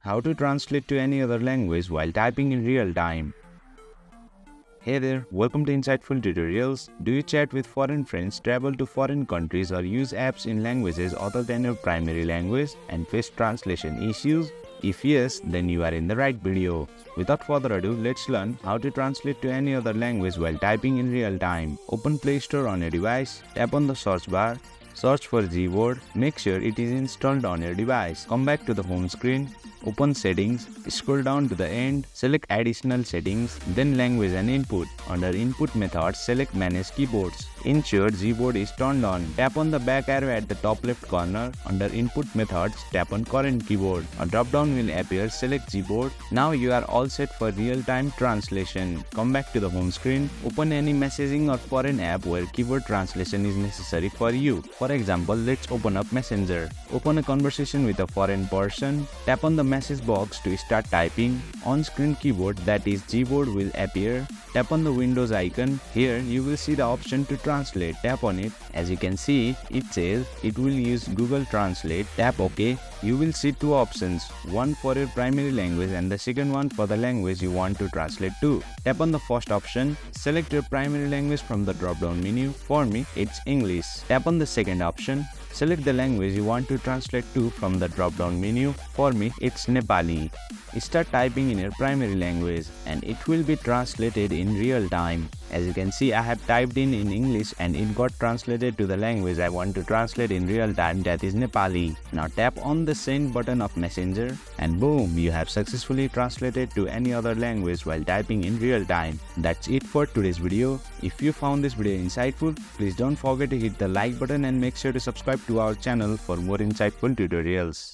How to translate to any other language while typing in real time. Hey there, welcome to Insightful Tutorials. Do you chat with foreign friends, travel to foreign countries, or use apps in languages other than your primary language and face translation issues? If yes, then you are in the right video. Without further ado, let's learn how to translate to any other language while typing in real time. Open Play Store on your device, tap on the search bar, search for Gboard, make sure it is installed on your device. Come back to the home screen, open Settings, scroll down to the end, select Additional Settings, then Language and Input. Under Input Methods, select Manage Keyboards. Ensure Gboard is turned on. Tap on the back arrow at the top left corner. Under Input Methods, tap on Current Keyboard. A drop-down will appear, select Gboard. Now you are all set for real-time translation. Come back to the home screen, open any messaging or foreign app where keyboard translation is necessary for you. For example, let's open up Messenger. Open a conversation with a foreign person. Tap on the message box to start typing. On-screen keyboard, that is Gboard, will appear. Tap on the Windows icon. Here you will see the option to translate. Tap on it. As you can see, it says it will use Google Translate. Tap OK. You will see two options, one for your primary language and the second one for the language you want to translate to. Tap on the first option. Select your primary language from the drop-down menu. For me, it's English. Tap on the second option. Select the language you want to translate to from the drop-down menu. For me, it's Nepali. Start typing in your primary language and it will be translated in real time. As you can see, I have typed in English and it got translated to the language I want to translate in real time, that is Nepali. Now tap on the send button of Messenger and boom, you have successfully translated to any other language while typing in real time. That's it for today's video. If you found this video insightful, please don't forget to hit the like button and make sure to subscribe to our channel for more insightful tutorials.